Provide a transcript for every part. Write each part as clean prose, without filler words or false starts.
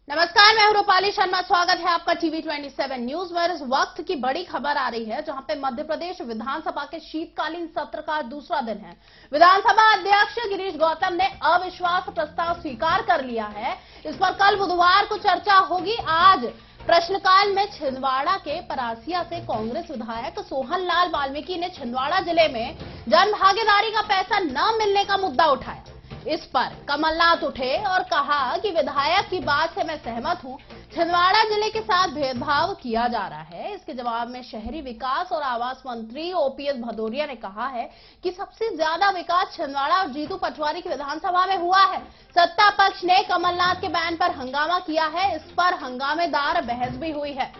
नमस्कार, मैं हूं रूपाली शर्मा। स्वागत है आपका टीवी 27 न्यूज में। इस वक्त की बड़ी खबर आ रही है जहां पे मध्य प्रदेश विधानसभा के शीतकालीन सत्र का दूसरा दिन है। विधानसभा अध्यक्ष गिरीश गौतम ने अविश्वास प्रस्ताव स्वीकार कर लिया है। इस पर कल बुधवार को चर्चा होगी। आज प्रश्नकाल में छिंदवाड़ा के परासिया से कांग्रेस विधायक सोहन लाल वाल्मीकि ने छिंदवाड़ा जिले में जन भागीदारी का पैसा न मिलने का मुद्दा उठाया। इस पर कमलनाथ उठे और कहा कि विधायक की बात से मैं सहमत हूं, छिंदवाड़ा जिले के साथ भेदभाव किया जा रहा है। इसके जवाब में शहरी विकास और आवास मंत्री ओपीएस भदौरिया ने कहा है कि सबसे ज्यादा विकास छिंदवाड़ा और जीतू पटवारी की विधानसभा में हुआ है। सत्ता पक्ष ने कमलनाथ के बयान पर हंगामा किया है। इस पर हंगामेदार बहस भी हुई है।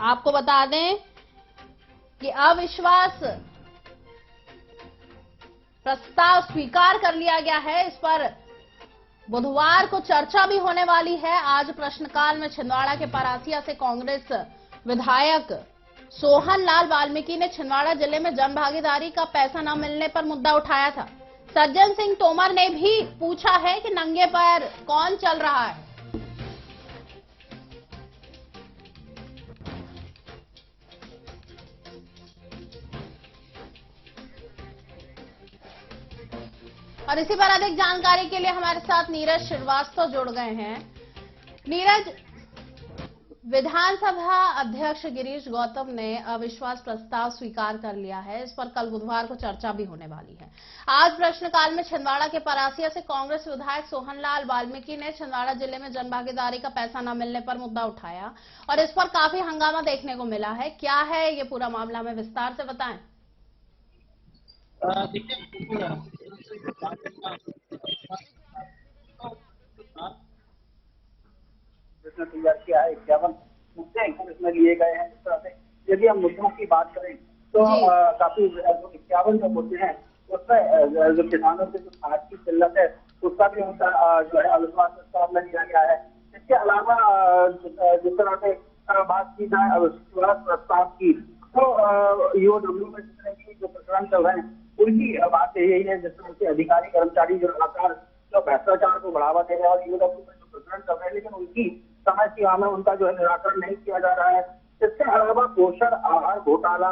आपको बता दें कि अविश्वास प्रस्ताव स्वीकार कर लिया गया है। इस पर बुधवार को चर्चा भी होने वाली है। आज प्रश्नकाल में छिंदवाड़ा के परासिया से कांग्रेस विधायक सोहन लाल वाल्मीकि ने छिंदवाड़ा जिले में जन भागीदारी का पैसा न मिलने पर मुद्दा उठाया था। सज्जन सिंह तोमर ने भी पूछा है कि नंगे पैर कौन चल रहा है। और इसी पर अधिक जानकारी के लिए हमारे साथ नीरज श्रीवास्तव जुड़ गए हैं। नीरज, विधानसभा अध्यक्ष गिरीश गौतम ने अविश्वास प्रस्ताव स्वीकार कर लिया है। इस पर कल बुधवार को चर्चा भी होने वाली है। आज प्रश्नकाल में छिंदवाड़ा के परासिया से कांग्रेस विधायक सोहन लाल वाल्मीकि ने छिंदवाड़ा जिले में जनभागीदारी का पैसा न मिलने पर मुद्दा उठाया और इस पर काफी हंगामा देखने को मिला है। क्या है ये पूरा मामला, में विस्तार से बताएं। जिसने तैयार किया है 51 मुद्दे इसमें लिए गए हैं। इस तरह से यदि हम मुद्दों की बात करें तो काफी 51 जो मुद्दे हैं उसमें जो किसानों से जो खाद की किल्लत है उसका भी उनका जो है अविश्वास प्रस्ताव में लिया गया है। इसके अलावा जिस तरह से बात की जाए अविश्वास प्रस्ताव की तो ईओडब्ल्यू में जितने भी जो प्रकरण चल रहे हैं उनकी बात यही है। जिस तरह से अधिकारी कर्मचारी जो लगातार जो भ्रष्टाचार को बढ़ावा दे रहे हैं और ईओडब्ल्यू में जो प्रकरण चल रहे हैं लेकिन उनकी समय सीमा में उनका जो है निराकरण नहीं किया जा रहा है। इसके अलावा पोषण आहार घोटाला,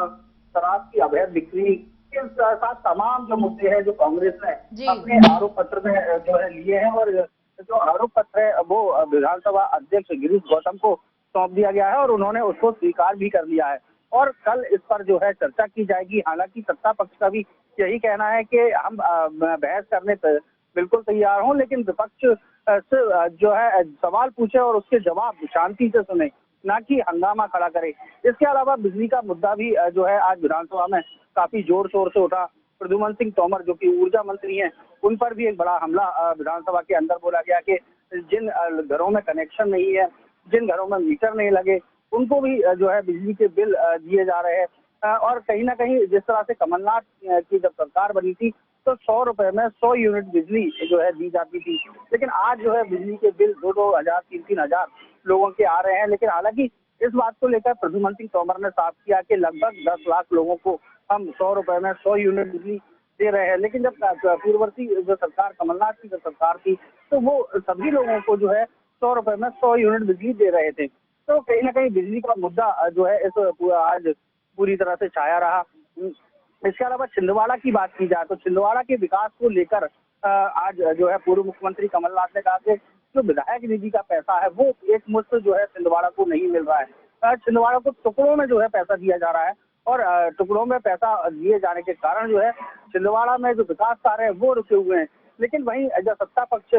शराब की अवैध बिक्री, के साथ तमाम जो मुद्दे हैं जो कांग्रेस ने अपने आरोप पत्र में जो है लिए हैं और जो आरोप पत्र है वो विधानसभा अध्यक्ष गिरीश गौतम को सौंप दिया गया है और उन्होंने उसको स्वीकार भी कर लिया है और कल इस पर जो है चर्चा की जाएगी। हालांकि सत्ता पक्ष का भी यही कहना है कि हम बहस करने पर बिल्कुल तैयार हों लेकिन विपक्ष से जो है सवाल पूछे और उसके जवाब शांति से सुने, ना कि हंगामा खड़ा करे। इसके अलावा बिजली का मुद्दा भी जो है आज विधानसभा में काफी जोर शोर से उठा। प्रद्युमन सिंह तोमर जो कि ऊर्जा मंत्री हैं उन पर भी एक बड़ा हमला विधानसभा के अंदर बोला गया कि जिन घरों में कनेक्शन नहीं है, जिन घरों में मीटर नहीं लगे उनको भी जो है बिजली के बिल दिए जा रहे हैं। और कहीं ना कहीं जिस तरह से कमलनाथ की जब सरकार बनी थी तो 100 रुपए में 100 यूनिट बिजली जो है दी जाती थी, लेकिन आज जो है बिजली के बिल 2-2 हजार 3-3 हजार लोगों के आ रहे हैं। लेकिन हालांकि इस बात को लेकर प्रद्युमन सिंह तोमर ने साफ किया कि लगभग 10 लाख लोगों को हम 100 रुपए में 100 यूनिट बिजली दे रहे हैं। लेकिन जब पूर्ववर्ती जो सरकार कमलनाथ की जो सरकार थी तो वो सभी लोगों को जो है 100 रुपए में 100 यूनिट बिजली दे रहे थे। तो कहीं ना कहीं बिजली का मुद्दा जो है इस आज पूरी तरह से छाया रहा। इसके अलावा छिंदवाड़ा की बात की जाए तो छिंदवाड़ा के विकास को लेकर आज जो है पूर्व मुख्यमंत्री कमलनाथ ने कहा कि जो विधायक निधि का पैसा है वो एक मुश्त जो है छिंदवाड़ा को नहीं मिल रहा है। छिंदवाड़ा को टुकड़ों में जो है पैसा दिया जा रहा है और टुकड़ों में पैसा दिए जाने के कारण जो है छिंदवाड़ा में जो विकास कार्य है वो रुके हुए हैं। लेकिन वहीं जो सत्ता पक्ष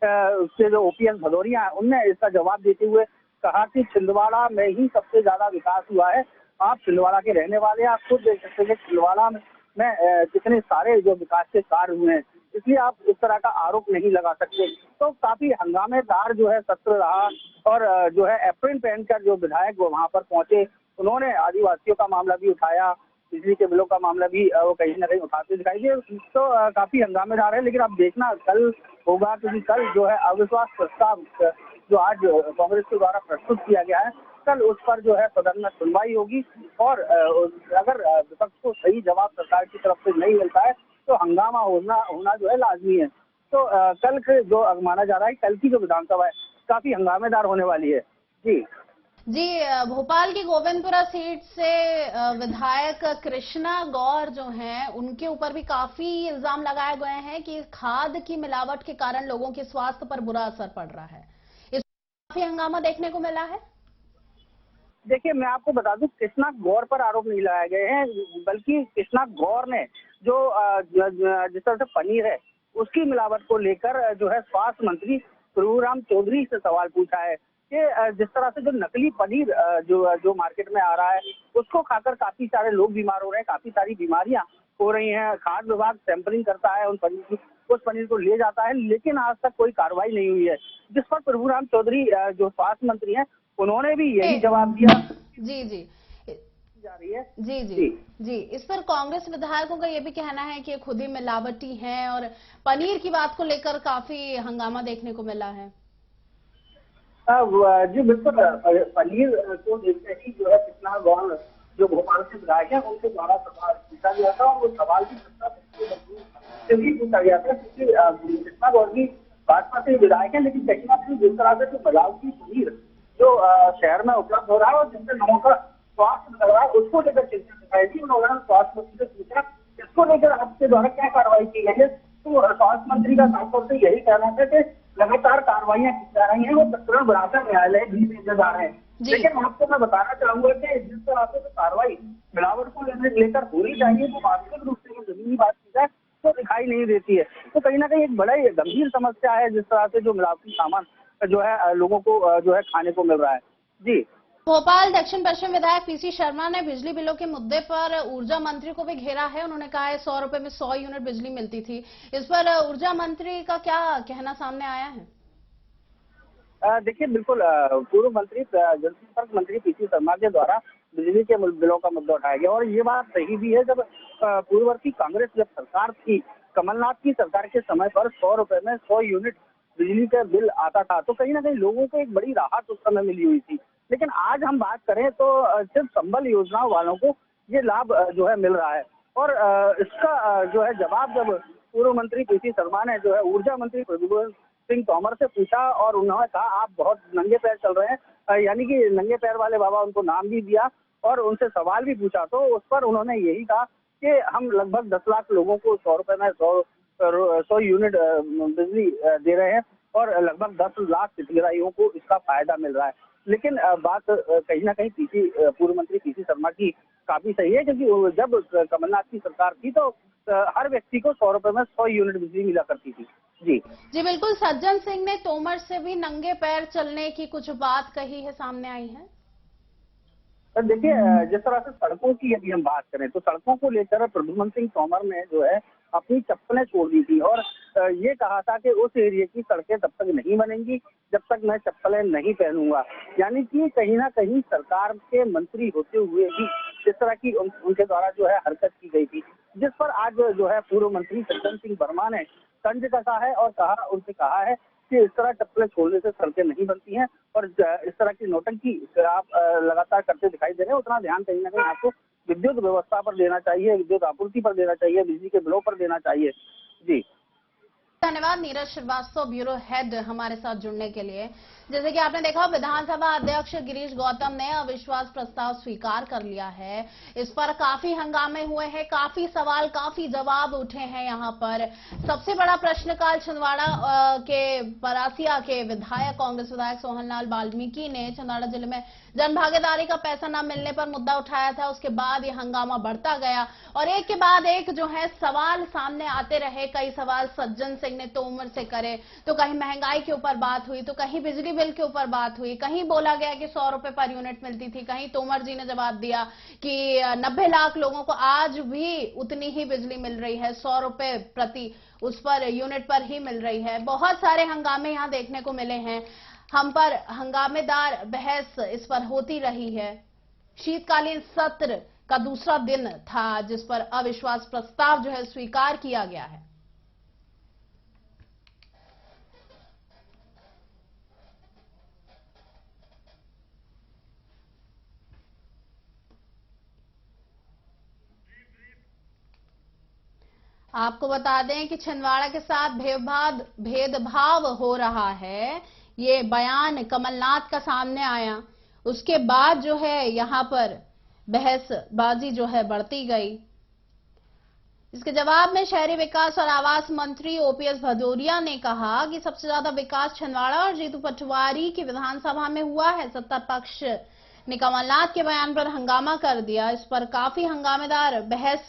के जो ओपीएस भदौरिया है उनने इसका जवाब देते हुए कहा कि छिंदवाड़ा में ही सबसे ज्यादा विकास हुआ है। आप छिंदवाड़ा के रहने वाले आप खुद देख सकते हैं कि छिंदवाड़ा में कितने सारे जो विकास के कार्य हुए हैं, इसलिए आप इस तरह का आरोप नहीं लगा सकते। तो काफी हंगामेदार जो है सत्र रहा और जो है एप्रिन पहनकर जो विधायक वो वहां पर पहुंचे उन्होंने आदिवासियों का मामला भी उठाया, बिजली के बिलों का मामला भी वो कहीं ना कहीं उठाते दिखाई दिए। तो काफी हंगामेदार है लेकिन अब देखना कल होगा क्योंकि कल जो है अविश्वास प्रस्ताव जो आज कांग्रेस के द्वारा प्रस्तुत किया गया है कल उस पर जो है सदन में सुनवाई होगी और अगर विपक्ष को सही जवाब सरकार की तरफ से नहीं मिलता है तो हंगामा होना होना जो है लाजमी है। तो कल के जो माना जा रहा है, कल की जो विधानसभा है काफी हंगामेदार होने वाली है। जी जी, भोपाल की गोविंदपुरा सीट से विधायक कृष्णा गौर जो हैं उनके ऊपर भी काफी इल्जाम लगाए गए हैं कि खाद की मिलावट के कारण लोगों के स्वास्थ्य पर बुरा असर पड़ रहा है। इस काफी हंगामा देखने को मिला है। देखिए, मैं आपको बता दूं, कृष्णा गौर पर आरोप नहीं लगाए गए हैं, बल्कि कृष्णा गौर ने जो जिस तरह से पनीर है उसकी मिलावट को लेकर जो है स्वास्थ्य मंत्री प्रभुराम चौधरी से सवाल पूछा है कि जिस तरह से जो नकली पनीर जो जो मार्केट में आ रहा है उसको खाकर काफी सारे लोग बीमार हो रहे हैं, काफी सारी बीमारियां हो रही हैं। खाद्य विभाग सैंपलिंग करता है उन पनीर की, उस पनीर को ले जाता है, लेकिन आज तक कोई कार्रवाई नहीं हुई है। जिस पर प्रभुराम चौधरी जो स्वास्थ्य मंत्री हैं, उन्होंने भी यही जवाब दिया। जी जी जा रही है। जी जी जी जी, इस पर कांग्रेस विधायकों का यह भी कहना है कि खुद ही मिलावटी हैं और पनीर की बात को लेकर काफी हंगामा देखने को मिला है। जी बिल्कुल, पनीर को देखते ही जो है कृष्णा गौर जो भोपाल से विधायक है उनके द्वारा सवाल पूछा गया था, और वो सवाल भी सत्ता से भी पूछा गया था, क्योंकि कृष्णा गौर भी भाजपा से विधायक है, लेकिन कहीं ना कहीं जिस तरह से जो मिलावटी पनीर जो शहर में उपलब्ध हो रहा है और जिससे लोगों का स्वास्थ्य लग रहा है उसको लेकर चिंता दिखाई थी। उन्होंने स्वास्थ्य मंत्री से पूछा इसको लेकर आपके द्वारा क्या कार्रवाई की गई है, तो स्वास्थ्य मंत्री का साफ तौर से यही कहना था कि लगातार कार्रवाइयां की जा रही हैं, वो प्रकरण बढ़ाकर न्यायालय भी भेजे जा रहे हैं। लेकिन आपको मैं बताना चाहूंगा कि जिस तरह से कार्रवाई मिलावट को लेकर होनी चाहिए, तो वास्तविक रूप से जमीनी बात की जाए तो दिखाई नहीं देती है। तो कहीं ना कहीं एक बड़ा ही गंभीर समस्या है जिस तरह से जो मिलावटी सामान जो है लोगों को जो है खाने को मिल रहा है। जी भोपाल दक्षिण पश्चिम विधायक पीसी शर्मा ने बिजली बिलों के मुद्दे पर ऊर्जा मंत्री को भी घेरा है। उन्होंने कहा है 100 रुपए में 100 यूनिट बिजली मिलती थी। इस पर ऊर्जा मंत्री का क्या कहना सामने आया है? देखिए, बिल्कुल पूर्व मंत्री जनसंपर्क मंत्री पीसी शर्मा के द्वारा बिजली के बिलों का मुद्दा उठाया गया, और ये बात सही भी है। जब पूर्ववर्ती कांग्रेस जब सरकार थी, कमलनाथ की सरकार के समय पर 100 रुपए में 100 यूनिट बिजली का बिल आता था, तो कहीं ना कहीं लोगों को एक बड़ी राहत उस समय मिली हुई थी। लेकिन आज हम बात करें तो सिर्फ संबल योजनाओं वालों को ये लाभ जो है मिल रहा है, और इसका जो है जवाब जब पूर्व मंत्री पीसी शर्मा ने जो है ऊर्जा मंत्री प्रद्युम्न सिंह तोमर से पूछा, और उन्होंने कहा आप बहुत नंगे पैर चल रहे हैं, यानी कि नंगे पैर वाले बाबा उनको नाम भी दिया, और उनसे सवाल भी पूछा, तो उस पर उन्होंने यही कहा कि हम लगभग 10 लाख लोगों को 100 रुपए में 100 यूनिट बिजली दे रहे हैं, और लगभग 10 लाख हितग्राहियों को इसका फायदा मिल रहा है। लेकिन बात कहीं ना कहीं पूर्व मंत्री पीसी शर्मा की काफी सही है, क्योंकि जब कमलनाथ की सरकार थी तो हर व्यक्ति को 100 रुपए में 100 यूनिट बिजली मिला करती थी। जी जी बिल्कुल, सज्जन सिंह ने तोमर से भी नंगे पैर चलने की कुछ बात कही है, सामने आई है। देखिए, जिस तरह से सड़कों की यदि हम बात करें तो सड़कों को लेकर प्रद्युम्न सिंह तोमर ने जो है अपनी चप्पलें छोड़ दी थी, और ये कहा था कि उस एरिया की सड़कें तब तक नहीं बनेंगी जब तक मैं चप्पलें नहीं पहनूंगा। यानी कि कहीं ना कहीं सरकार के मंत्री होते हुए भी इस तरह की उनके द्वारा जो है हरकत की गई थी, जिस पर आज जो है पूर्व मंत्री सज्जन सिंह वर्मा ने तंज कसा है, और उनसे कहा है कि इस तरह चप्पलें छोड़ने से सड़कें नहीं बनती हैं, और इस तरह की नौटंकी आप लगातार करते दिखाई दे रहे हैं, उतना ध्यान कहीं ना कहीं आपको विद्युत व्यवस्था पर देना चाहिए, विद्युत आपूर्ति पर देना चाहिए, बिजली के बिलों पर देना चाहिए। जी धन्यवाद नीरज श्रीवास्तव, ब्यूरो हेड, हमारे साथ जुड़ने के लिए। जैसे कि आपने देखा, विधानसभा अध्यक्ष गिरीश गौतम ने अविश्वास प्रस्ताव स्वीकार कर लिया है। इस पर काफी हंगामे हुए हैं, काफी सवाल, काफी जवाब उठे हैं। यहाँ पर सबसे बड़ा प्रश्नकाल छिंदवाड़ा के परासिया के विधायक, कांग्रेस विधायक सोहनलाल वाल्मीकि ने छिंदवाड़ा जिले में जन भागीदारी का पैसा न मिलने पर मुद्दा उठाया था। उसके बाद ये हंगामा बढ़ता गया और एक के बाद एक जो है सवाल सामने आते रहे। कई सवाल सज्जन सिंह ने तोमर से करे, तो कहीं महंगाई के ऊपर बात हुई, तो कहीं बिजली बिल के ऊपर बात हुई, कहीं बोला गया कि 100 रुपए पर यूनिट मिलती थी, कहीं तोमर जी ने जवाब दिया कि 90 लाख लोगों को आज भी उतनी ही बिजली मिल रही है, 100 रुपए प्रति उस पर यूनिट पर ही मिल रही है। बहुत सारे हंगामे यहां देखने को मिले हैं। हम पर हंगामेदार बहस इस पर होती रही है। शीतकालीन सत्र का दूसरा दिन था जिस पर अविश्वास प्रस्ताव जो है स्वीकार किया गया है। आपको बता दें कि छिंदवाड़ा के साथ भेदभाव हो रहा है, ये बयान कमलनाथ का सामने आया। उसके बाद जो है यहां पर बहसबाजी जो है बढ़ती गई। इसके जवाब में शहरी विकास और आवास मंत्री ओपीएस भदौरिया ने कहा कि सबसे ज्यादा विकास छिंदवाड़ा और जीतू पटवारी की विधानसभा में हुआ है। सत्ता पक्ष ने कमलनाथ के बयान पर हंगामा कर दिया। इस पर काफी हंगामेदार बहस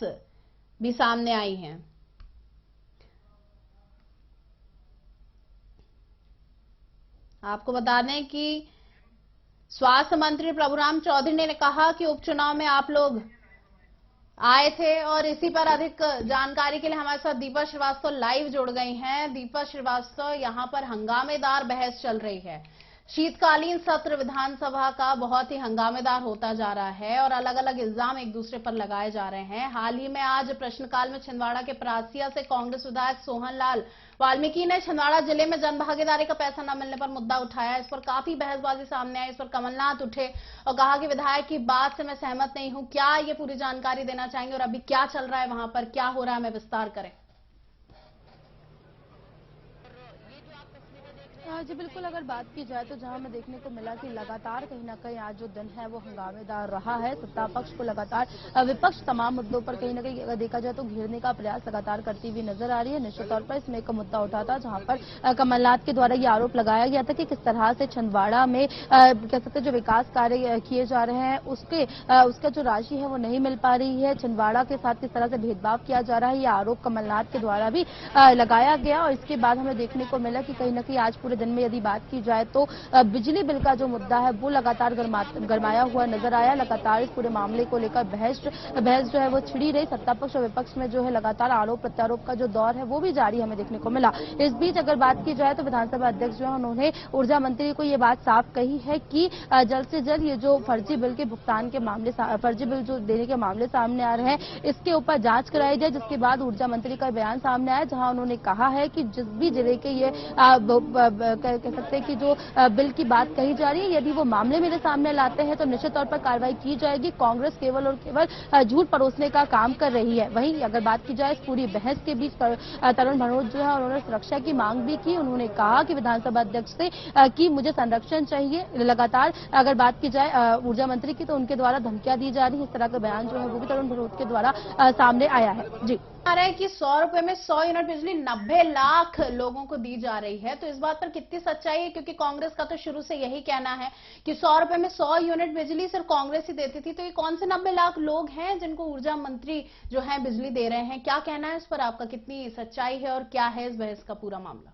भी सामने आई है। आपको बता दें कि स्वास्थ्य मंत्री प्रभुराम चौधरी ने कहा कि उपचुनाव में आप लोग आए थे, और इसी पर अधिक जानकारी के लिए हमारे साथ दीपा श्रीवास्तव लाइव जुड़ गई हैं। दीपा श्रीवास्तव, यहां पर हंगामेदार बहस चल रही है। शीतकालीन सत्र विधानसभा का बहुत ही हंगामेदार होता जा रहा है और अलग अलग इल्जाम एक दूसरे पर लगाए जा रहे हैं। हाल ही में आज प्रश्नकाल में छिंदवाड़ा के परासिया से कांग्रेस विधायक सोहन लाल वाल्मीकि ने छिंदवाड़ा जिले में जन भागीदारी का पैसा न मिलने पर मुद्दा उठाया। इस पर काफी बहसबाजी सामने आई। इस पर कमलनाथ उठे और कहा कि विधायक की बात से मैं सहमत नहीं हूं। क्या ये पूरी जानकारी देना चाहेंगे और अभी क्या चल रहा है, वहां पर क्या हो रहा है, हमें विस्तार करें। जी बिल्कुल, अगर बात की जाए तो जहां हमें देखने को मिला कि लगातार कहीं ना कहीं आज जो दिन है वो हंगामेदार रहा है। सत्ता पक्ष को लगातार विपक्ष तमाम मुद्दों पर कहीं ना कहीं अगर देखा जाए तो घेरने का प्रयास लगातार करती हुई नजर आ रही है। निश्चित तौर पर इसमें एक मुद्दा उठा था जहां पर कमलनाथ के द्वारा ये आरोप लगाया गया था कि किस तरह से छिंदवाड़ा में कह सकते जो विकास कार्य किए जा रहे हैं उसका जो राशि है वो नहीं मिल पा रही है। छिंदवाड़ा के साथ किस तरह से भेदभाव किया जा रहा है, ये आरोप कमलनाथ के द्वारा भी लगाया गया। और इसके बाद हमें देखने को मिला कि कहीं ना कहीं आज पूरे दिन में यदि बात की जाए तो बिजली बिल का जो मुद्दा है वो लगातार गरमाया हुआ नजर आया। लगातार इस पूरे मामले को लेकर बहस जो है वो छिड़ी रही। सत्ता पक्ष और विपक्ष में जो है लगातार आरोप प्रत्यारोप का जो दौर है वो भी जारी हमें देखने को मिला। इस बीच अगर बात की जाए तो विधानसभा अध्यक्ष जो है उन्होंने ऊर्जा मंत्री को ये बात साफ कही है कि जल्द से जल्द ये जो फर्जी बिल के भुगतान के मामले, फर्जी बिल जो देने के मामले सामने आ रहे हैं इसके ऊपर जांच कराई जाए। जिसके बाद ऊर्जा मंत्री का बयान सामने आया जहां उन्होंने कहा है कि जिस भी जिले के ये कह सकते हैं कि जो बिल की बात कही जा रही है यदि वो मामले मेरे सामने लाते हैं तो निश्चित तौर पर कार्रवाई की जाएगी। कांग्रेस केवल और केवल झूठ परोसने का काम कर रही है। वहीं अगर बात की जाए इस पूरी बहस के बीच तरुण भनोट जो है उन्होंने सुरक्षा की मांग भी की। उन्होंने कहा कि विधानसभा अध्यक्ष से कि मुझे संरक्षण चाहिए। लगातार अगर बात की जाए ऊर्जा मंत्री की तो उनके द्वारा धमकियां दी जा रही है। इस तरह का बयान जो है वो भी तरुण भनोट के द्वारा सामने आया है। जी आ रहा है कि 100 रुपए में 100 यूनिट बिजली 90 लाख लोगों को दी जा रही है, तो इस बात पर कितनी सच्चाई है? क्योंकि कांग्रेस का तो शुरू से यही कहना है कि 100 रुपए में 100 यूनिट बिजली सिर्फ कांग्रेस ही देती थी। तो ये कौन से 90 लाख लोग हैं जिनको ऊर्जा मंत्री जो है बिजली दे रहे हैं? क्या कहना है इस पर आपका, कितनी सच्चाई है और क्या है इस बहस का पूरा मामला?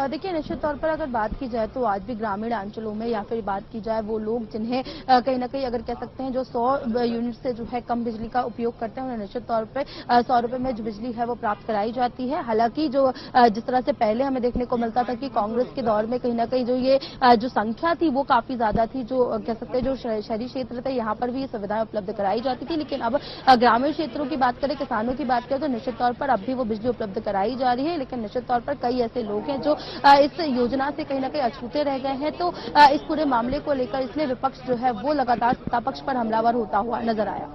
देखिए, निश्चित तौर पर अगर बात की जाए तो आज भी ग्रामीण अंचलों में या फिर बात की जाए वो लोग जिन्हें कहीं ना कहीं अगर कह सकते हैं जो 100 यूनिट से जो है कम बिजली का उपयोग करते हैं उन्हें निश्चित तौर पर 100 रुपए में जो बिजली है वो प्राप्त कराई जाती है। हालांकि जो जिस तरह से पहले हमें देखने को मिलता था कि कांग्रेस के दौर में कहीं ना कहीं जो ये जो संख्या थी वो काफी ज्यादा थी। जो कह सकते हैं जो शहरी क्षेत्र थे यहाँ पर भी ये सुविधाएं उपलब्ध कराई जाती थी। लेकिन अब ग्रामीण क्षेत्रों की बात करें, किसानों की बात करें तो निश्चित तौर पर अब भी वो बिजली उपलब्ध कराई जा रही है। लेकिन निश्चित तौर पर कई ऐसे लोग हैं जो इस योजना से कहीं ना कहीं अछूते रह गए हैं। तो इस पूरे मामले को लेकर इसलिए विपक्ष जो है वो लगातार सत्ता पक्ष पर हमलावर होता हुआ नजर आया।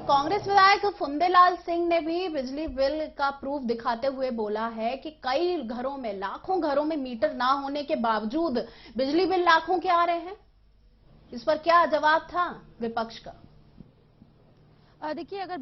कांग्रेस विधायक फुंदेलाल सिंह ने भी बिजली बिल का प्रूफ दिखाते हुए बोला है कि कई घरों में, लाखों घरों में मीटर ना होने के बावजूद बिजली बिल लाखों के आ रहे हैं। इस पर क्या जवाब था विपक्ष का? देखिए अगर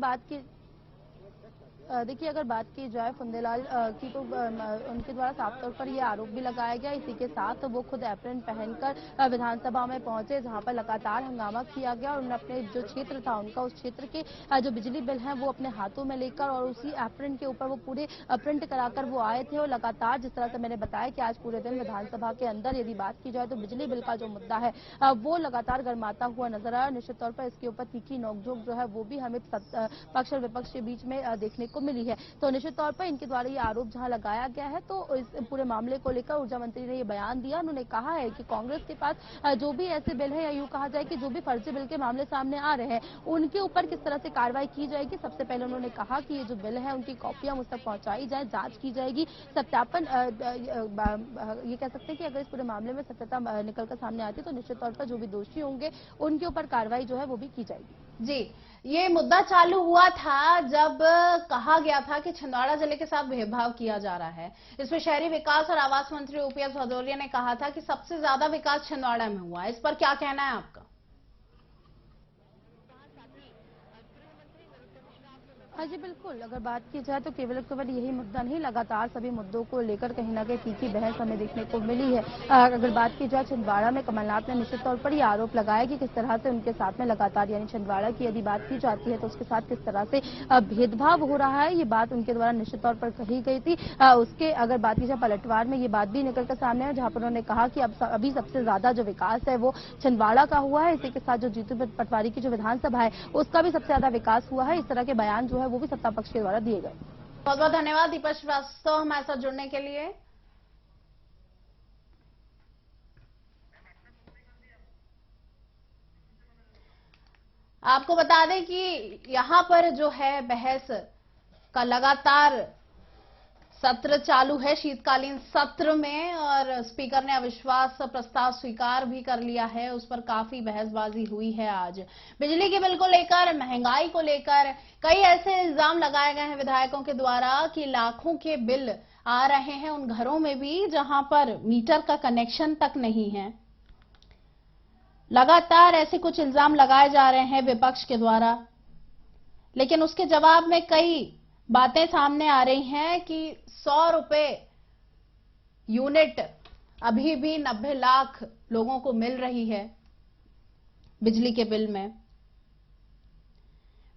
बात की जाए फुंदेलाल की तो उनके द्वारा साफ तौर पर यह आरोप भी लगाया गया। इसी के साथ वो खुद एप्रन पहनकर विधानसभा में पहुंचे जहां पर लगातार हंगामा किया गया और उन्होंने अपने जो क्षेत्र था उनका उस क्षेत्र के जो बिजली बिल है वो अपने हाथों में लेकर और उसी एप्रन के ऊपर वो पूरे प्रिंट कराकर वो आए थे। और लगातार जिस तरह से मैंने बताया कि आज पूरे दिन विधानसभा के अंदर यदि बात की जाए तो बिजली बिल का जो मुद्दा है वो लगातार गरमाता हुआ नजर आया। निश्चित तौर पर इसके ऊपर तीखी नोकझोंक जो है वो भी हमें पक्ष और विपक्ष के बीच में देखने को मिली है। तो निश्चित तौर पर इनके द्वारा ये आरोप जहां लगाया गया है तो इस पूरे मामले को लेकर ऊर्जा मंत्री ने ये बयान दिया। उन्होंने कहा है कि कांग्रेस के पास जो भी ऐसे बिल है या यूं कहा जाए कि जो भी फर्जी बिल के मामले सामने आ रहे हैं उनके ऊपर किस तरह से कार्रवाई की जाएगी। सबसे पहले उन्होंने कहा कि ये जो बिल है उनकी कॉपियां मुझ तक पहुंचाई जाए, जांच की जाएगी, सत्यापन ये कह सकते हैं कि अगर इस पूरे मामले में सत्यता निकलकर सामने आती है तो निश्चित तौर पर जो भी दोषी होंगे उनके ऊपर कार्रवाई जो है वो भी की जाएगी। जी, ये मुद्दा चालू हुआ था जब कहा गया था कि छिंदवाड़ा जिले के साथ भेदभाव किया जा रहा है। इसमें शहरी विकास और आवास मंत्री ओपीएस भदौरिया ने कहा था कि सबसे ज्यादा विकास छिंदवाड़ा में हुआ है। इस पर क्या कहना है आपका? हाँ जी, बिल्कुल। अगर बात की जाए तो केवल यही मुद्दा नहीं, लगातार सभी मुद्दों को लेकर कहीं न कहीं तीखी बहस हमें देखने को मिली है। अगर बात की जाए छिंदवाड़ा में, कमलनाथ ने निश्चित तौर पर ये आरोप लगाया कि किस तरह से उनके साथ में लगातार, यानी छिंदवाड़ा की यदि बात की जाती है तो उसके साथ किस तरह से भेदभाव हो रहा है, ये बात उनके द्वारा निश्चित तौर पर कही गई थी। उसके अगर बात की जाए पलटवार में ये बात भी निकलकर सामने है, जहां पर उन्होंने कहा कि अभी सबसे ज्यादा जो विकास है वो छिंदवाड़ा का हुआ है। इसी के साथ जो जीतू पटवारी की जो विधानसभा है उसका भी सबसे ज्यादा विकास हुआ है। इस तरह के बयान जो है वो भी सत्ता पक्ष के द्वारा दिए गए। बहुत बहुत धन्यवाद दीपक श्रीवास्तव हमारे साथ जुड़ने के लिए। आपको बता दें कि यहां पर जो है बहस का लगातार सत्र चालू है, शीतकालीन सत्र में, और स्पीकर ने अविश्वास प्रस्ताव स्वीकार भी कर लिया है। उस पर काफी बहसबाजी हुई है। आज बिजली के बिल को लेकर, महंगाई को लेकर कई ऐसे इल्जाम लगाए गए हैं विधायकों के द्वारा कि लाखों के बिल आ रहे हैं उन घरों में भी जहां पर मीटर का कनेक्शन तक नहीं है। लगातार ऐसे कुछ इल्जाम लगाए जा रहे हैं विपक्ष के द्वारा, लेकिन उसके जवाब में कई बातें सामने आ रही हैं कि 100 रुपए यूनिट अभी भी 90 लाख लोगों को मिल रही है बिजली के बिल में।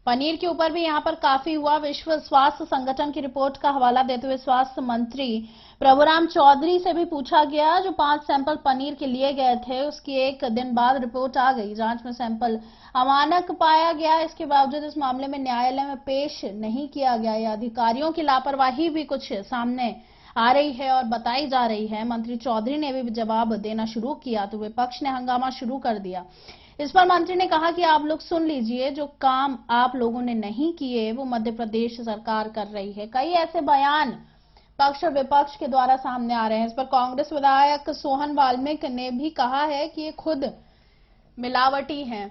पनीर के ऊपर भी यहां पर काफी हुआ। विश्व स्वास्थ्य संगठन की रिपोर्ट का हवाला देते हुए स्वास्थ्य मंत्री प्रभुराम चौधरी से भी पूछा गया। जो 5 सैंपल पनीर के लिए गए थे उसकी 1 दिन बाद रिपोर्ट आ गई। जांच में सैंपल अमानक पाया गया। इसके बावजूद इस मामले में न्यायालय में पेश नहीं किया गया। या अधिकारियों की लापरवाही भी कुछ सामने आ रही है और बताई जा रही है। मंत्री चौधरी ने भी जवाब देना शुरू किया तो विपक्ष ने हंगामा शुरू कर दिया। इस पर मंत्री ने कहा कि आप लोग सुन लीजिए, जो काम आप लोगों ने नहीं किए वो मध्य प्रदेश सरकार कर रही है। कई ऐसे बयान पक्ष और विपक्ष के द्वारा सामने आ रहे हैं। इस पर कांग्रेस विधायक सोहन वाल्मीकि ने भी कहा है कि ये खुद मिलावटी हैं।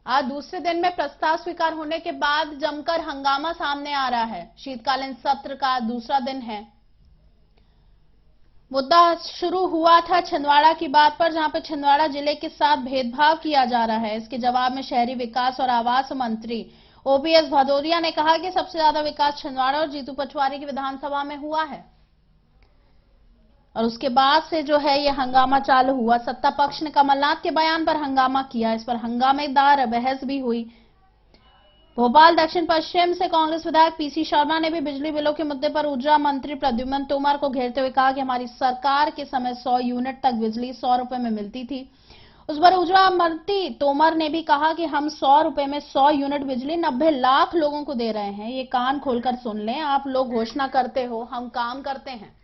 आज दूसरे दिन में प्रस्ताव स्वीकार होने के बाद जमकर हंगामा सामने आ रहा है। शीतकालीन सत्र का दूसरा दिन है। मुद्दा शुरू हुआ था छिंदवाड़ा की बात पर, जहां पर छिंदवाड़ा जिले के साथ भेदभाव किया जा रहा है। इसके जवाब में शहरी विकास और आवास मंत्री ओपीएस भदौरिया ने कहा कि सबसे ज्यादा विकास छिंदवाड़ा और जीतू पटवारी की विधानसभा में हुआ है। और उसके बाद से जो है ये हंगामा चालू हुआ। सत्ता पक्ष ने कमलनाथ के बयान पर हंगामा किया। इस पर हंगामेदार बहस भी हुई। भोपाल दक्षिण पश्चिम से कांग्रेस विधायक पीसी शर्मा ने भी बिजली बिलों के मुद्दे पर ऊर्जा मंत्री प्रद्युम्न तोमर को घेरते हुए कहा कि हमारी सरकार के समय 100 यूनिट तक बिजली 100 रुपए में मिलती थी। उस पर ऊर्जा मंत्री तोमर ने भी कहा कि हम 100 रुपए में 100 यूनिट बिजली 90 लाख लोगों को दे रहे हैं। ये कान खोलकर सुन लें, आप लोग घोषणा करते हो, हम काम करते हैं।